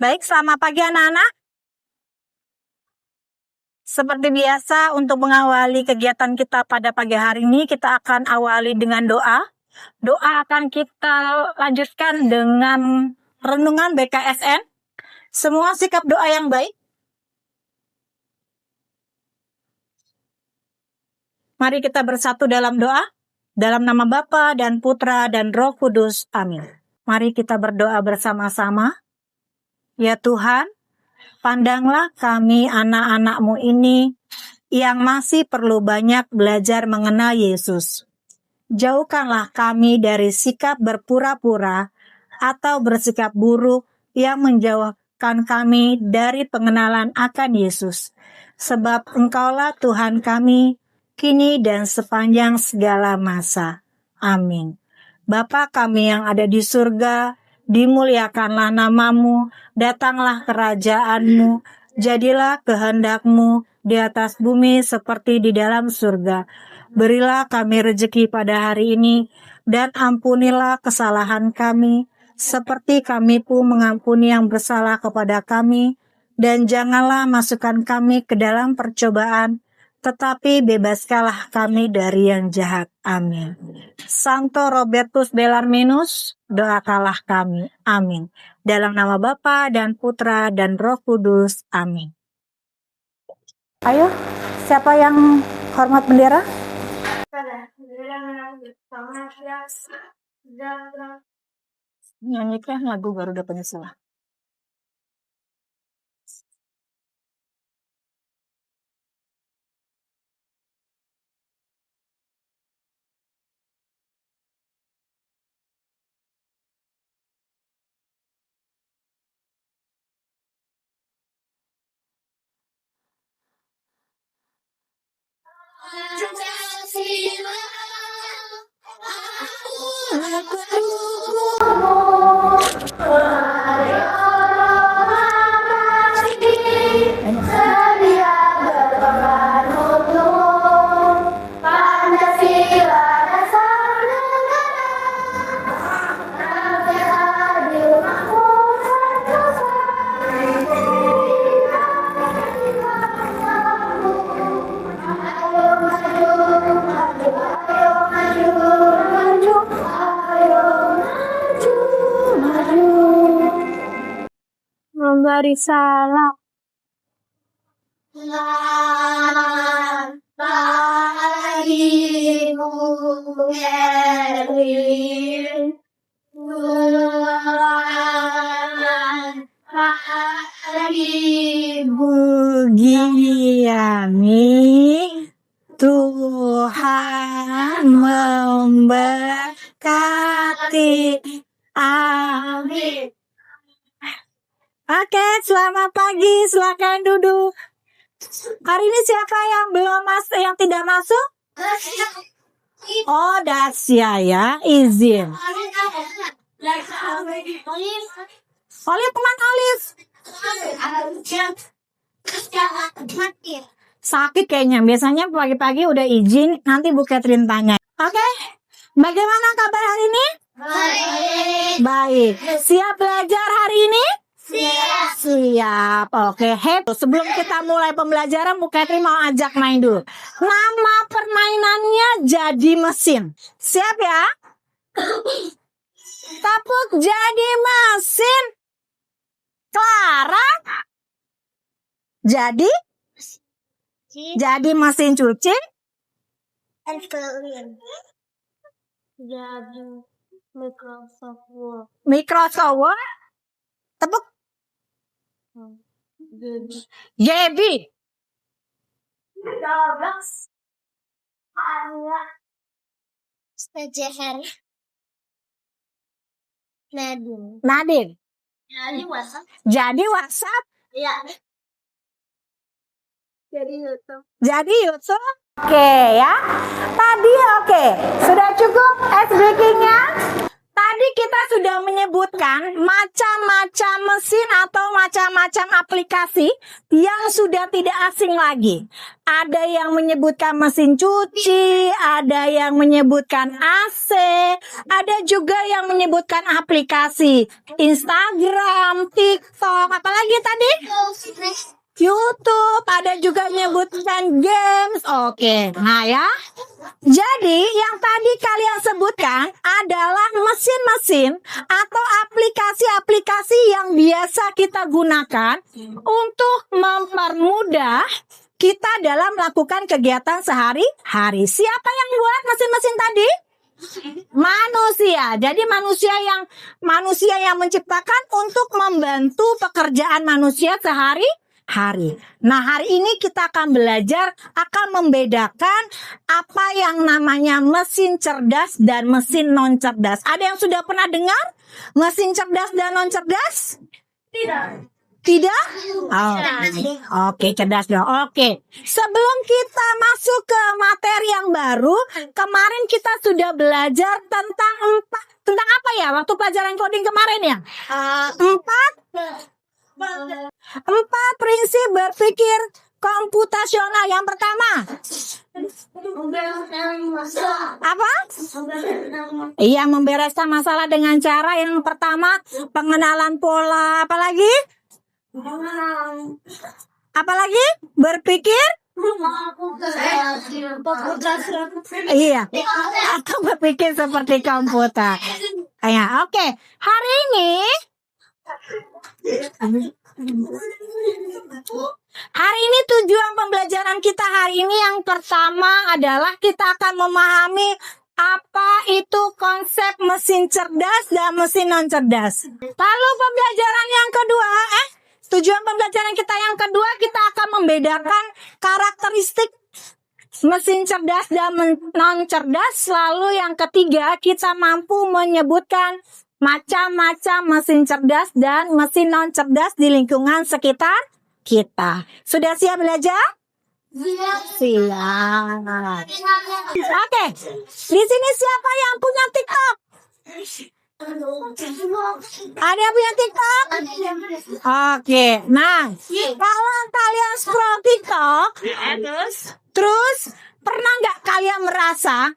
Baik, selamat pagi anak-anak. Seperti biasa, untuk mengawali kegiatan kita pada pagi hari ini, kita akan awali dengan doa. Doa akan kita lanjutkan dengan renungan BKSN. Semua sikap doa yang baik. Mari kita bersatu dalam doa. Dalam nama Bapa dan Putra dan Roh Kudus. Amin. Mari kita berdoa bersama-sama. Ya Tuhan, pandanglah kami anak-anak-Mu ini yang masih perlu banyak belajar mengenal Yesus. Jauhkanlah kami dari sikap berpura-pura atau bersikap buruk yang menjauhkan kami dari pengenalan akan Yesus. Sebab Engkaulah Tuhan kami, kini dan sepanjang segala masa. Amin. Bapa kami yang ada di surga, dimuliakanlah nama-Mu, datanglah kerajaan-Mu, jadilah kehendak-Mu di atas bumi seperti di dalam surga. Berilah kami rezeki pada hari ini, dan ampunilah kesalahan kami, seperti kami pun mengampuni yang bersalah kepada kami, dan janganlah masukkan kami ke dalam percobaan, tetapi bebaskanlah kami dari yang jahat. Amin. Santo Robertus Bellarminus, doakanlah kami. Amin. Dalam nama Bapa dan Putra dan Roh Kudus. Amin. Ayo, siapa yang hormat bendera? Nyanyikan lagu Garuda Penyesalan. Memberi salam. Selamat pagi Bu Erwin. Selamat pagi Bu Giani. Tuhan memberkati. Amin. Oke, selamat pagi. Silakan duduk. Hari ini siapa yang belum masuk, yang tidak masuk? Oh, Dasya ya, izin. Olive, kemana Olive? Sakit kayaknya. Biasanya pagi-pagi udah izin, nanti Bu Catherine tanya. Oke, bagaimana kabar hari ini? Baik. Siap belajar hari ini? Siap. Oke, sebelum kita mulai pembelajaran, Bu Catherine mau ajak main dulu. Nama permainannya jadi mesin. Siap ya? Tapuk jadi mesin. Clara jadi mesin cuci. Jadi Microsoft Word. Tepuk. Gaby. Nadine. Jadi WhatsApp. Iya. Jadi YouTube. Oke ya. Tadi oke. Sudah cukup ice breaking-nya? Tadi kita sudah menyebutkan macam-macam mesin atau macam-macam aplikasi yang sudah tidak asing lagi. Ada yang menyebutkan mesin cuci, ada yang menyebutkan AC, ada juga yang menyebutkan aplikasi Instagram, TikTok, apalagi tadi? YouTube, ada juga menyebutkan games. Oke, nah ya. Jadi yang tadi kalian sebutkan adalah mesin-mesin atau aplikasi-aplikasi yang biasa kita gunakan untuk mempermudah kita dalam melakukan kegiatan sehari-hari. Siapa yang buat mesin-mesin tadi? Manusia. Jadi manusia yang menciptakan untuk membantu pekerjaan manusia sehari-hari. Nah, hari ini kita akan belajar, akan membedakan apa yang namanya mesin cerdas dan mesin non cerdas. Ada yang sudah pernah dengar mesin cerdas dan non cerdas? Tidak? Oh, oke, cerdas dong. Oke. Sebelum kita masuk ke materi yang baru, kemarin kita sudah belajar tentang apa ya? Waktu pelajaran coding kemarin ya? Empat prinsip berpikir komputasional. Yang pertama, apa? Iya, membereskan masalah dengan cara yang pertama, pengenalan pola. Apalagi? Berpikir? Iya, atau berpikir seperti komputer. Ya, oke. Hari ini tujuan pembelajaran kita hari ini yang pertama adalah kita akan memahami apa itu konsep mesin cerdas dan mesin non cerdas. Lalu pembelajaran yang kedua, tujuan pembelajaran kita yang kedua, kita akan membedakan karakteristik mesin cerdas dan non cerdas. Lalu yang ketiga, kita mampu menyebutkan macam-macam mesin cerdas dan mesin non cerdas di lingkungan sekitar kita. Sudah siap belajar? Siap. Oke. Di sini siapa yang punya TikTok? Ada yang punya TikTok? Oke. Nah, kalau kalian scroll TikTok, terus pernah nggak kalian merasa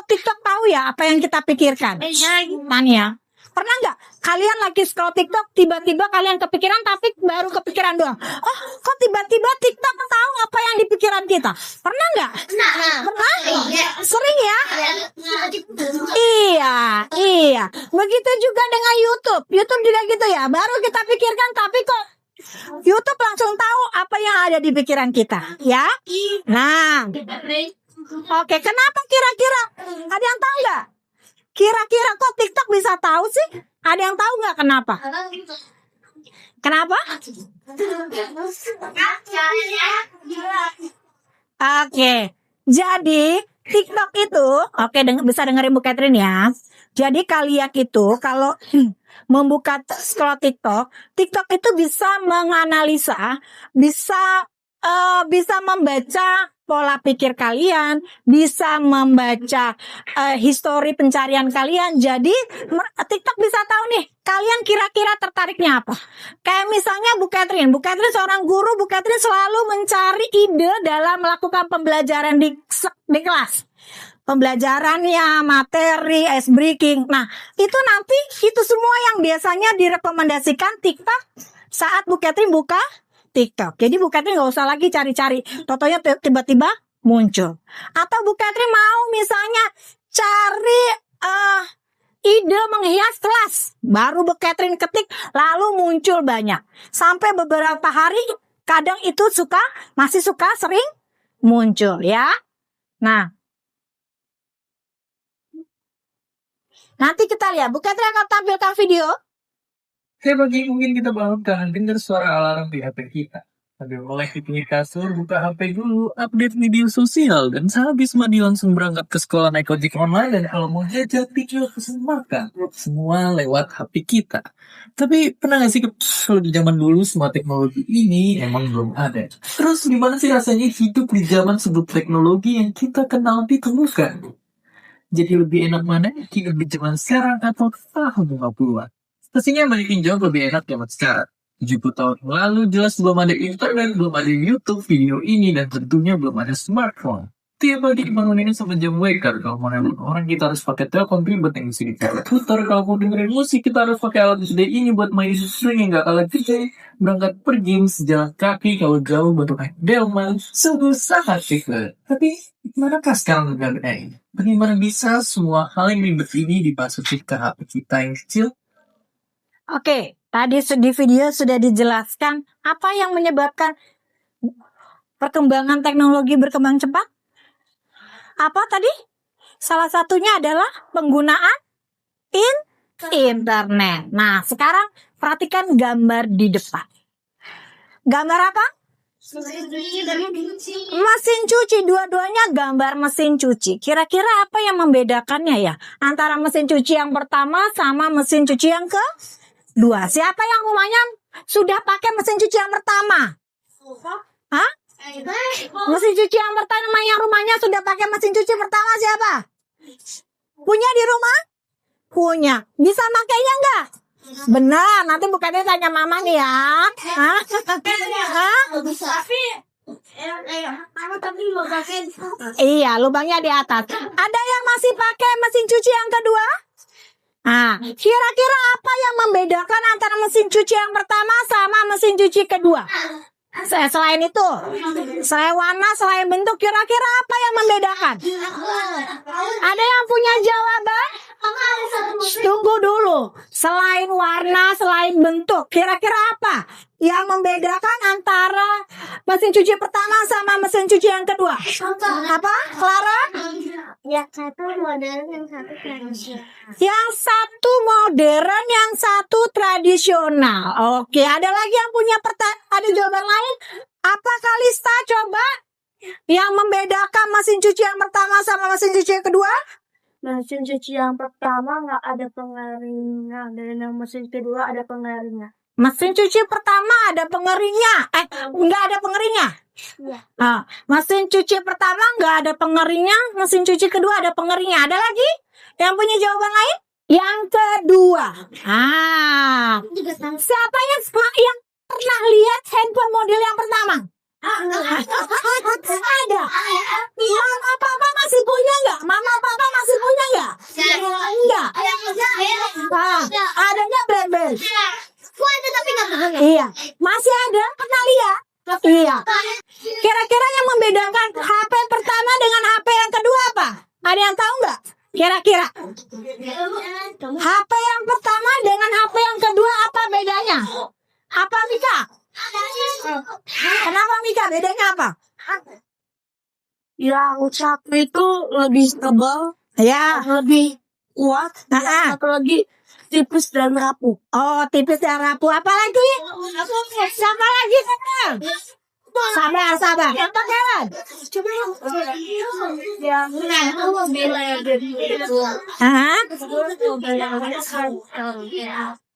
TikTok tahu ya apa yang kita pikirkan? Tanya. Pernah nggak kalian lagi scroll TikTok, tiba-tiba kalian kepikiran tapi baru kepikiran doang? Oh, kok tiba-tiba TikTok tahu apa yang di pikiran kita? Pernah nggak? Pernah? Sering ya? Iya. Begitu juga dengan YouTube. YouTube juga gitu ya. Baru kita pikirkan tapi kok YouTube langsung tahu apa yang ada di pikiran kita, ya? Nah. Oke, kenapa kira-kira? Ada yang tahu nggak? Kira-kira kok TikTok bisa tahu sih? Ada yang tahu nggak kenapa? Kenapa? Oke, jadi TikTok itu, bisa dengerin Bu Catherine ya. Jadi kalian itu kalau membuka scroll TikTok itu bisa menganalisa, bisa membaca pola pikir kalian, bisa membaca histori pencarian kalian. Jadi TikTok bisa tahu nih, kalian kira-kira tertariknya apa. Kayak misalnya Bu Catherine seorang guru. Bu Catherine selalu mencari ide dalam melakukan pembelajaran di kelas. Pembelajarannya, materi, ice breaking. Nah, itu semua yang biasanya direkomendasikan TikTok saat Bu Catherine buka TikTok. Jadi Bu Catherine nggak usah lagi cari-cari, totonya tiba-tiba muncul. Atau Bu Catherine mau misalnya cari ide menghias kelas, baru Bu Catherine ketik, lalu muncul banyak. Sampai beberapa hari, kadang itu masih sering muncul ya. Nah, nanti kita lihat, Bu Catherine akan tampilkan video. Pagi mungkin kita bangun dengar suara alarm di HP kita. Sambil melek di pinggir kasur, buka HP dulu, update media sosial, dan sehabis mandi langsung berangkat ke sekolah naik ojek online, dan kalau mau jajan, pikir pesen makan. Semua lewat HP kita. Tapi pernah gak sih kalau di zaman dulu semua teknologi ini emang belum ada? Terus gimana sih rasanya hidup di zaman sebelum teknologi yang kita kenal ditemukan? Jadi lebih enak mana? Hidup di zaman sekarang atau tahun 50-an? Pastinya banyak yang jauh lebih enak zaman sekarang. 70 tahun lalu jelas belum ada internet, belum ada YouTube, video ini, dan tentunya belum ada smartphone. Tiap pagi dibangunin sama jam waker. Kalau mau nelfon orang kita harus pakai telepon ribet yang mesti diputar. Kalau mau dengerin musik kita harus pakai alat gede ini buat main string yang gak kalah gede. Berangkat pergi sejalan kaki kalau jauh bentuk kayak delman. Sungguh sangat ribet. Tapi manakah sekarang negara ini? Bagaimana bisa semua hal yang ribet ini dimasukin ke HP kita yang kecil? Oke, tadi di video sudah dijelaskan apa yang menyebabkan perkembangan teknologi berkembang cepat. Apa tadi? Salah satunya adalah penggunaan internet. Nah, sekarang perhatikan gambar di depan. Gambar apa? Mesin cuci. Dua-duanya gambar mesin cuci. Kira-kira apa yang membedakannya ya antara mesin cuci yang pertama sama mesin cuci yang kedua? Siapa yang rumahnya sudah pakai mesin cuci yang pertama? Hah? Mesin cuci yang pertama yang rumahnya sudah pakai mesin cuci pertama siapa? Punya di rumah? Punya. Bisa makainya enggak? Benar, nanti bukannya tanya mama nih ya. Hah? Iya, lubangnya di atas. Ada yang masih pakai mesin cuci yang kedua? Nah, kira-kira apa yang membedakan antara mesin cuci yang pertama sama mesin cuci kedua? Selain itu, selain warna, selain bentuk, kira-kira apa yang membedakan? Ada yang punya jawaban? Tunggu dulu. Selain warna, selain bentuk, kira-kira apa yang membedakan antara mesin cuci pertama sama mesin cuci yang kedua? Apa, Clara? Yang satu modern, yang satu tradisional. Yang satu modern, yang satu tradisional. Oke, ada lagi yang punya ada jawaban lain? Apa Kalista coba? Yang membedakan mesin cuci yang pertama sama mesin cuci yang kedua? Mesin cuci yang pertama nggak ada pengeringnya, dan yang mesin kedua ada pengeringnya. Mesin cuci pertama ada pengeringnya. Nggak ada pengeringnya. Iya. Nah, mesin cuci pertama nggak ada pengeringnya, mesin cuci kedua ada pengeringnya. Ada lagi yang punya jawaban lain? Yang kedua. Siapa yang pernah lihat handphone model yang pertama? Ada. Mama papa masih punya nggak? Mama papa masih punya nggak? Enggak. Adanya BlackBerry. Iya, masih ada. Pernah lihat? Iya. Kira-kira yang membedakan HP pertama dengan HP yang kedua apa? Ada yang tahu nggak? Kira-kira HP yang pertama dengan HP yang kedua apa bedanya? Apa Mika? Kenapa Mika? Bedanya apa? Yang satu itu lebih tebal, Ya. lebih kuat, yang satu lagi tipis dan rapuh. Oh, tipis dan rapuh. Apa lagi? Siapa lagi? Sabar. Apa Karen?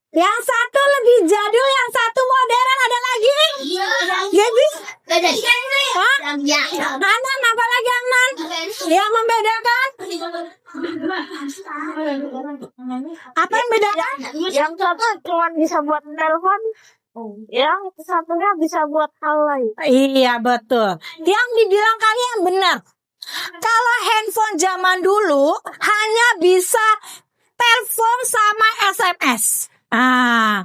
Yang satu lebih jadul, yang satu modern. Ada lagi? Jadi? Anan, apa lagi Anan? Yang membedakan? Apa yang membedakan? Yang satu cuma bisa buat telepon, yang satunya bisa buat hal lain. Iya, betul. Yang dibilang kalian benar. Kalau handphone zaman dulu hanya bisa telepon sama SMS.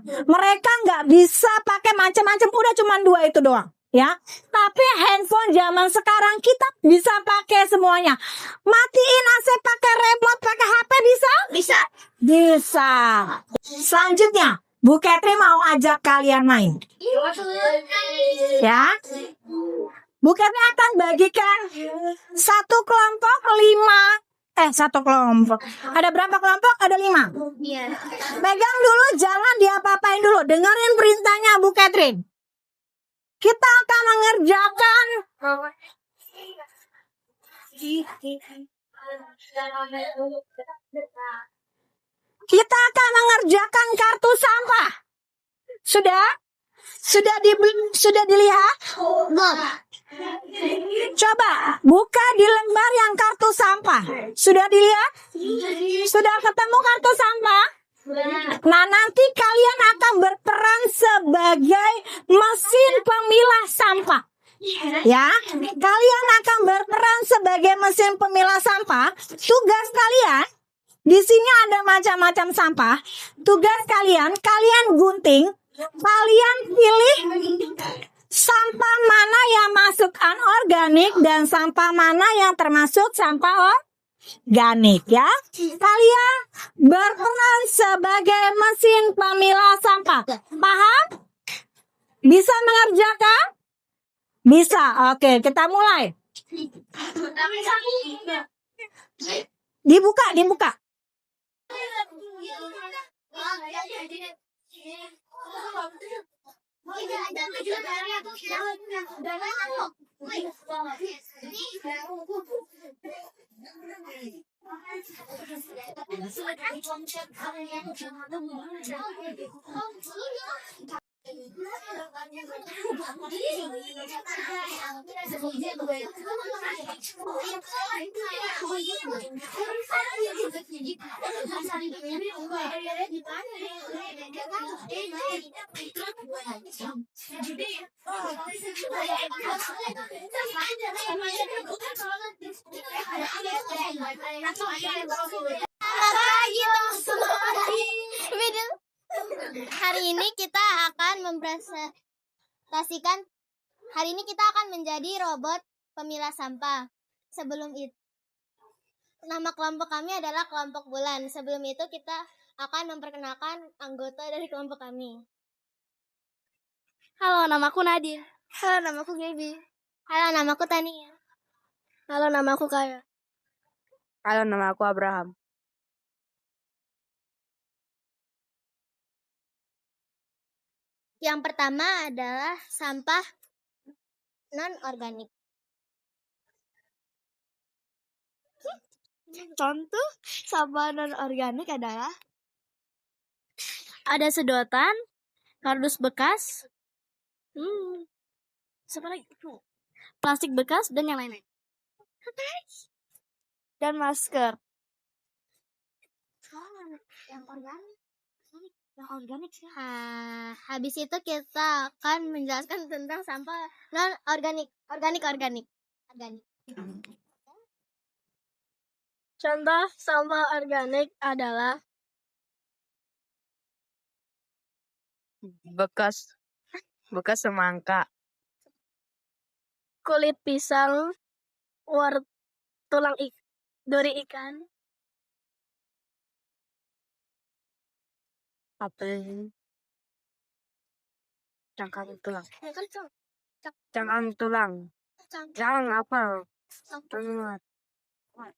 Mereka nggak bisa pakai macam-macam, udah cuma 2 itu doang, ya. Tapi handphone zaman sekarang kita bisa pakai semuanya. Matiin AC pakai remote, pakai HP bisa? Bisa. Selanjutnya, Bu Catherine mau ajak kalian main, ya. Bu Catherine akan bagikan satu kelompok 5. Satu kelompok. Ada berapa kelompok? Ada 5. Iya. Pegang dulu, jangan diapa-apain dulu. Dengerin perintahnya Bu Catherine. Kita akan mengerjakan kartu sampah. Sudah? Sudah dilihat? Coba buka di lembar yang kartu sampah. Sudah dilihat? Sudah ketemu kartu sampah? Nah, nanti kalian akan berperan sebagai mesin pemilah sampah. Ya, kalian akan berperan sebagai mesin pemilah sampah. Tugas kalian di sini ada macam-macam sampah. Tugas kalian gunting, kalian pilih sampah mana yang masuk anorganik dan sampah mana yang termasuk sampah organik ya. Kalian berperan sebagai mesin pemilah sampah. Paham? Bisa mengerjakan? Bisa. Oke, kita mulai. Dibuka. Hari ini kita akan mempresentasikan. Hari ini kita akan menjadi robot pemilah sampah. Sebelum itu, nama kelompok kami adalah kelompok bulan. Sebelum itu kita akan memperkenalkan anggota dari kelompok kami. Halo, namaku Nadia. Halo, namaku Gaby. Halo, namaku Tania. Halo, namaku Kaya. Halo, nama aku Abraham. Yang pertama adalah sampah non-organik. Contoh sampah non-organik adalah ada sedotan, kardus bekas, plastik bekas, dan yang lain-lain. Dan masker. Yang organik sih. Habis itu kita akan menjelaskan tentang sampah non-organik. Organik. Contoh sampah organik adalah Bekas semangka, kulit pisang, tulang duri ikan, apel, cangkang tulang,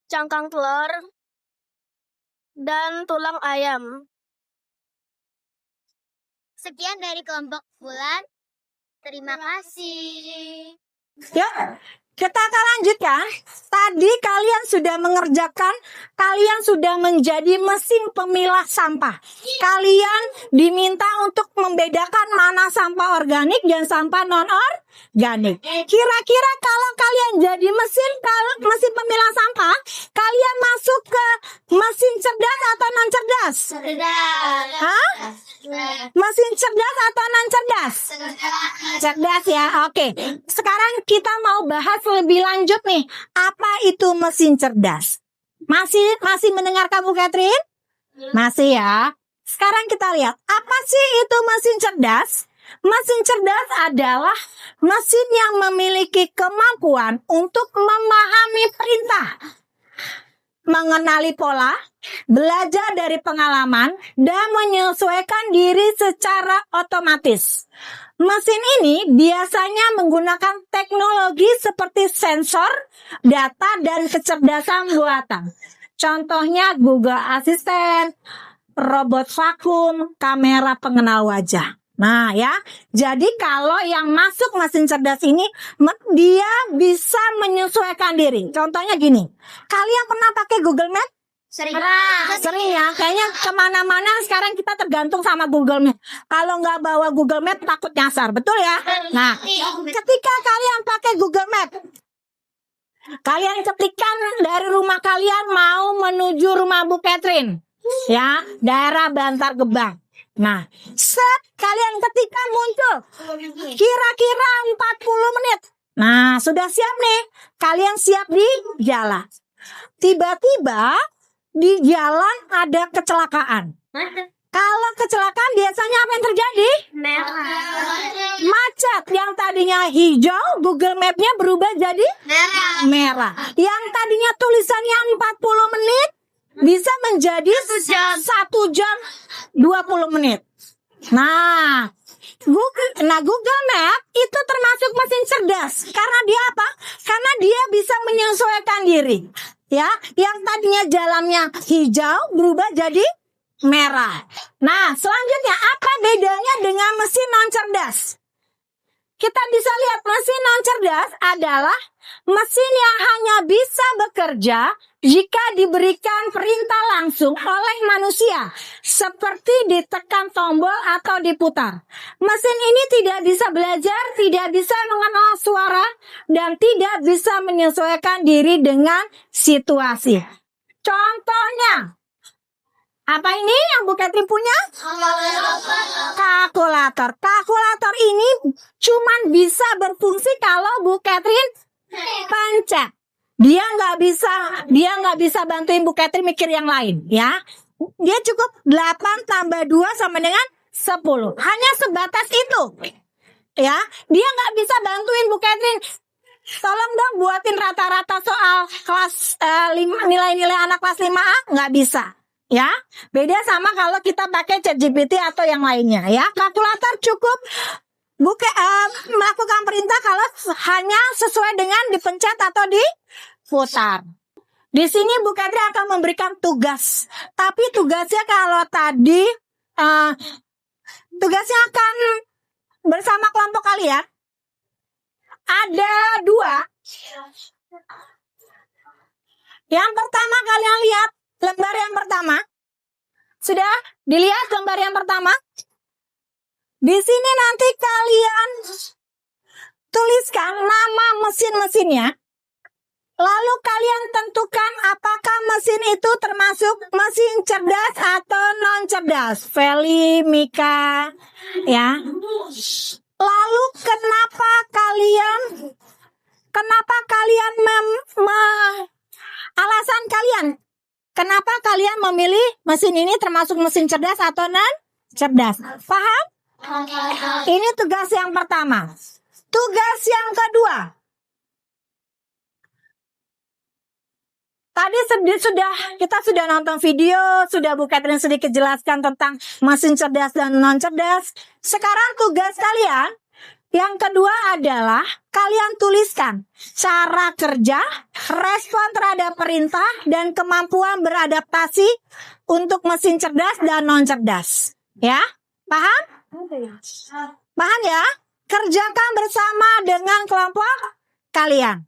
cangkang telur, dan tulang ayam. Sekian dari kelompok bulan. Terima kasih. Ya, kita akan lanjutkan. Tadi kalian sudah mengerjakan, kalian sudah menjadi mesin pemilah sampah. Kalian diminta untuk membedakan mana sampah organik dan sampah non-organik. Kira-kira kalau kalian jadi mesin pemilah sampah, kalian masuk ke mesin cerdas atau non-cerdas? Hah? Mesin cerdas atau non-cerdas? Cerdas ya, oke. Sekarang kita mau bahas lebih lanjut nih. Apa itu mesin cerdas? Masih mendengarkan Bu Catherine? Masih ya. Sekarang kita lihat, apa sih itu mesin cerdas? Mesin cerdas adalah mesin yang memiliki kemampuan untuk memahami perintah, mengenali pola, belajar dari pengalaman, dan menyesuaikan diri secara otomatis. Mesin ini biasanya menggunakan teknologi seperti sensor, data, dan kecerdasan buatan. Contohnya Google Assistant, robot vakum, kamera pengenal wajah. Nah ya, jadi kalau yang masuk mesin cerdas ini, dia bisa menyesuaikan diri. Contohnya gini, kalian pernah pakai Google Map? Sering. Sering ya, kayaknya kemana-mana sekarang kita tergantung sama Google Map. Kalau nggak bawa Google Map takut nyasar, betul ya? Nah, ketika kalian pakai Google Map, kalian ketikkan dari rumah kalian mau menuju rumah Bu Catherine, ya, daerah Bantar Gebang. Nah, set kalian ketikkan muncul kira-kira 40 menit. Nah, sudah siap nih. Kalian siap di jalan. Tiba-tiba di jalan ada kecelakaan. Kalau kecelakaan biasanya apa yang terjadi? Macet. Yang tadinya hijau, Google Map-nya berubah jadi merah. Yang tadinya tulisannya 40 menit bisa menjadi 1 jam 20 menit. Nah, Google Map itu termasuk mesin cerdas. Karena dia apa? Karena dia bisa menyesuaikan diri. Ya, yang tadinya jalannya hijau berubah jadi merah. Nah, selanjutnya apa bedanya dengan mesin non cerdas? Kita bisa lihat mesin non cerdas adalah mesin yang hanya bisa bekerja jika diberikan perintah langsung oleh manusia, seperti ditekan tombol atau diputar. Mesin ini tidak bisa belajar, tidak bisa mengenal suara, dan tidak bisa menyesuaikan diri dengan situasi. Contohnya, apa ini yang Bu Catherine punya? Kalkulator. Kalkulator ini cuman bisa berfungsi kalau Bu Catherine pencet. Dia nggak bisa bantuin Bu Catherine mikir yang lain, ya. Dia cukup 8 tambah 2 sama dengan 10. Hanya sebatas itu. Ya, dia nggak bisa bantuin Bu Catherine. Tolong dong buatin rata-rata soal kelas nilai-nilai anak kelas 5A, nggak bisa. Ya, beda sama kalau kita pakai ChatGPT atau yang lainnya, ya. Kalkulator cukup melakukan perintah kalau hanya sesuai dengan dipencet atau diputar. Di sini Bu Catherine akan memberikan tugas, tapi tugasnya kalau tadi tugasnya akan bersama kelompok kalian. Ada 2. Yang pertama kalian lihat lembar yang pertama. Sudah dilihat lembar yang pertama? Di sini nanti kalian tuliskan nama mesin-mesinnya. Lalu kalian tentukan apakah mesin itu termasuk mesin cerdas atau non cerdas. Feli, Mika, ya. Lalu kenapa kalian alasan kalian kenapa kalian memilih mesin ini termasuk mesin cerdas atau non cerdas? Paham? Ini tugas yang pertama. Tugas yang kedua. Tadi kita sudah nonton video, sudah Bu Catherine sedikit jelaskan tentang mesin cerdas dan non cerdas. Sekarang tugas kalian yang kedua adalah kalian tuliskan cara kerja, respon terhadap perintah, dan kemampuan beradaptasi untuk mesin cerdas dan non cerdas. Ya, paham? Paham ya? Kerjakan bersama dengan kelompok kalian.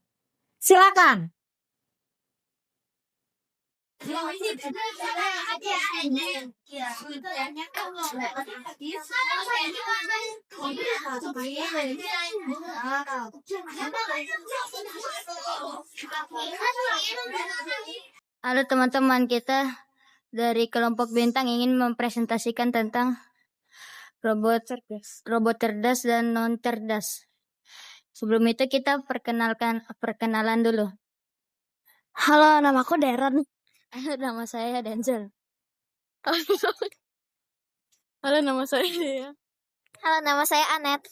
Silakan. Halo teman-teman, kita dari kelompok Bintang ingin mempresentasikan tentang robot cerdas dan non cerdas. Sebelum itu kita perkenalan dulu. Halo, namaku Darren. Nama saya Denzel. Halo, nama saya Dea. Halo, nama saya Anet.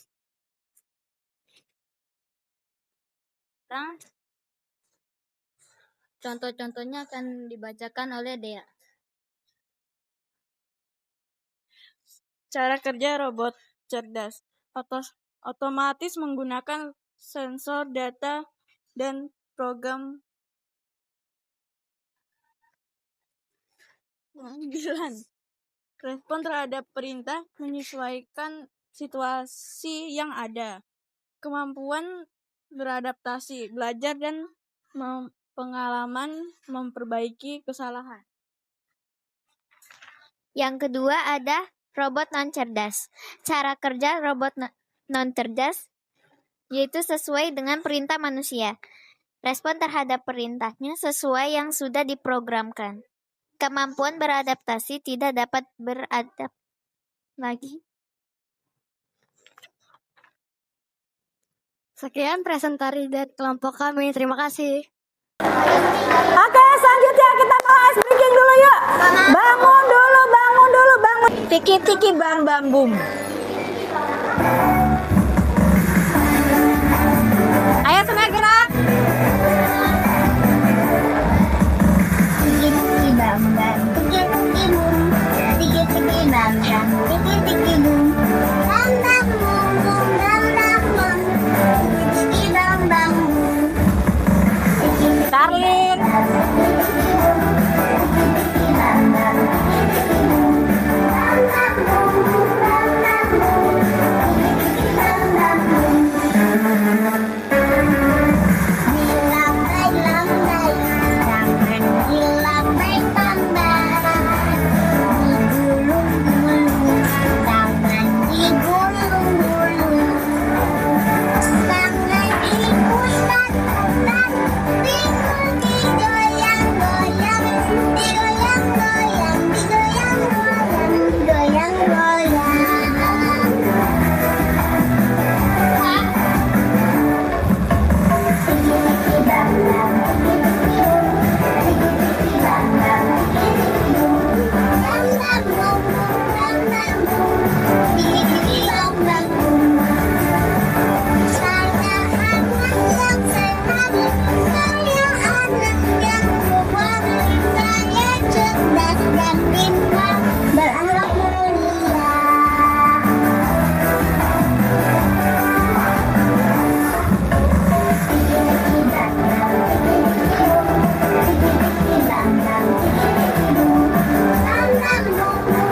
Sekarang contoh-contohnya akan dibacakan oleh Dea. Cara kerja robot cerdas. Otomatis menggunakan sensor data dan program panggilan. Respon terhadap perintah menyesuaikan situasi yang ada. Kemampuan beradaptasi, belajar dan pengalaman memperbaiki kesalahan. Yang kedua ada robot non-cerdas. Cara kerja robot non-cerdas yaitu sesuai dengan perintah manusia. Respon terhadap perintahnya sesuai yang sudah diprogramkan. Kemampuan beradaptasi tidak dapat beradap lagi. Sekian presentasi dari kelompok kami. Terima kasih. Oke, selanjutnya kita mau ice breaking dulu yuk. Bangun dulu, bangun. Tiki-tiki bang bum. Ayo semua gerak. Tiki-tiki bam bam, tiki-tiki bum, tiki-tiki bam bam, tiki-tiki bum, bam bam bum bum, bam bam bum, tiki-tiki bam bam bum, tiki-tiki Karlin. bam bam, tiki-tiki bum, bam bam bum bum, bam bam bum, tiki-tiki bam bam bum. Dilambai tambaran, digulung-gulung, tangan digulung-gulung, tangan diputar-putar, pikul digoyang-goyang, digoyang-goyang, digoyang-goyang, digoyang-goyang. Tiki-tiki bam-bam, tiki-tiki bum, tiki-tiki bam-bam, tiki-tiki bum, bam-bam bum bum, bam-bam bum, tiki-tiki bam-bam bum. Saya anak yang sehat, saya anak yang kuat, saya cerdas dan pintar, berakhlak mulia. Tiki-tiki bam-bam, tiki-tiki bum, tiki-tiki bam-bam, tiki-tiki bum, bam-bam bum bum, bam-bam bum,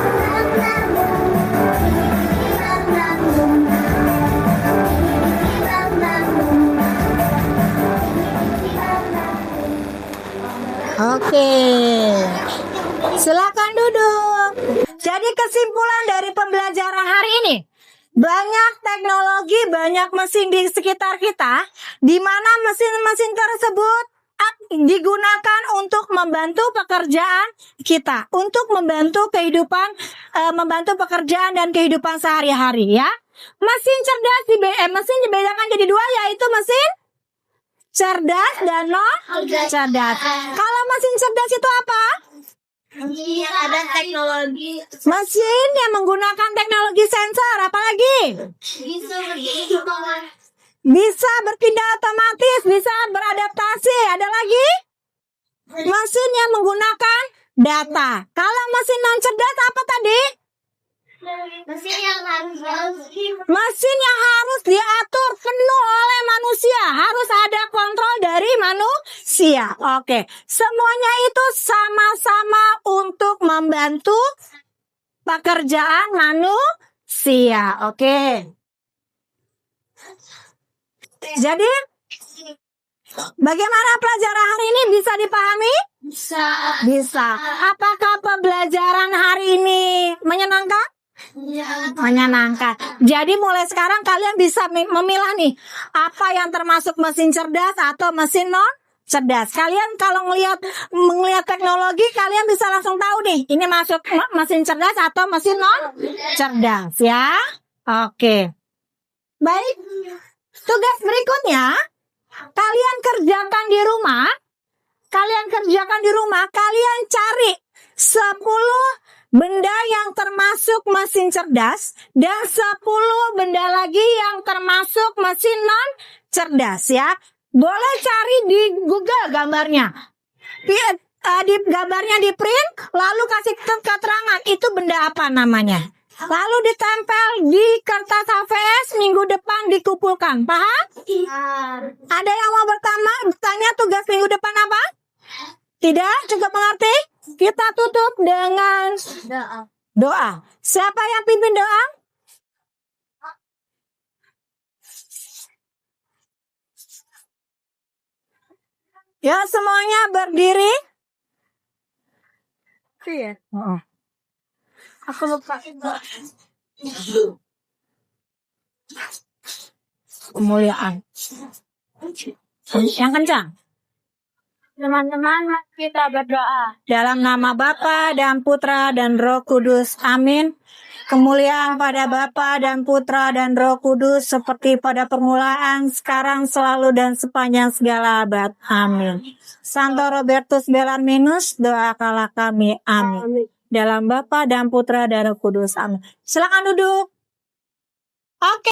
tiki-tiki bam-bam bum, tiki-tiki bam-bam bum, tiki-tiki bam-bam bum. Oke. Silakan duduk. Jadi kesimpulan dari pembelajaran hari ini, banyak teknologi, banyak mesin di sekitar kita, di mana mesin-mesin tersebut digunakan untuk membantu pekerjaan kita, untuk membantu kehidupan, membantu pekerjaan dan kehidupan sehari-hari ya. Mesin cerdas mesin dibedakan jadi dua, yaitu mesin cerdas dan non cerdas. Kalau mesin cerdas itu apa? Yang ada teknologi Mesin yang menggunakan teknologi sensor, apalagi bisa berpindah otomatis, bisa beradaptasi. Ada lagi? Mesin yang menggunakan data. Kalau mesin non cerdas apa tadi? mesin yang Mesin yang harus diatur penuh oleh manusia, harus ada kontrol dari manusia. Oke, semuanya itu sama-sama untuk membantu pekerjaan manusia. Oke. Jadi, bagaimana pelajaran hari ini bisa dipahami? Bisa. Apakah pembelajaran hari ini menyenangkan? Menyenangkan. Jadi mulai sekarang kalian bisa memilah nih, apa yang termasuk mesin cerdas atau mesin non cerdas. Kalian kalau melihat teknologi, kalian bisa langsung tahu nih, ini masuk mesin cerdas atau mesin non cerdas ya. Oke. Baik. Tugas berikutnya, kalian kerjakan di rumah. Kalian cari 10 benda yang termasuk mesin cerdas dan 10 benda lagi yang termasuk mesin non cerdas ya. Boleh cari di Google gambarnya. Di gambarnya di print, lalu kasih keterangan itu benda apa namanya. Lalu ditempel di kertas HVS, minggu depan dikumpulkan. Paham? Ada yang mau bertanya tugas minggu depan apa? Tidak? Cukup mengerti? Kita tutup dengan doa. Siapa yang pimpin doa? Ya, semuanya berdiri. Iya. Aku lupa. Kemuliaan. Yang kencang. Teman-teman, kita berdoa. Dalam nama Bapa dan Putra dan Roh Kudus. Amin. Kemuliaan pada Bapa dan Putra dan Roh Kudus seperti pada permulaan, sekarang, selalu, dan sepanjang segala abad. Amin. Santo Robertus Bellarminus, doakanlah kami. Amin. Dalam Bapa dan Putra dan Roh Kudus. Amin. Silakan duduk. Oke.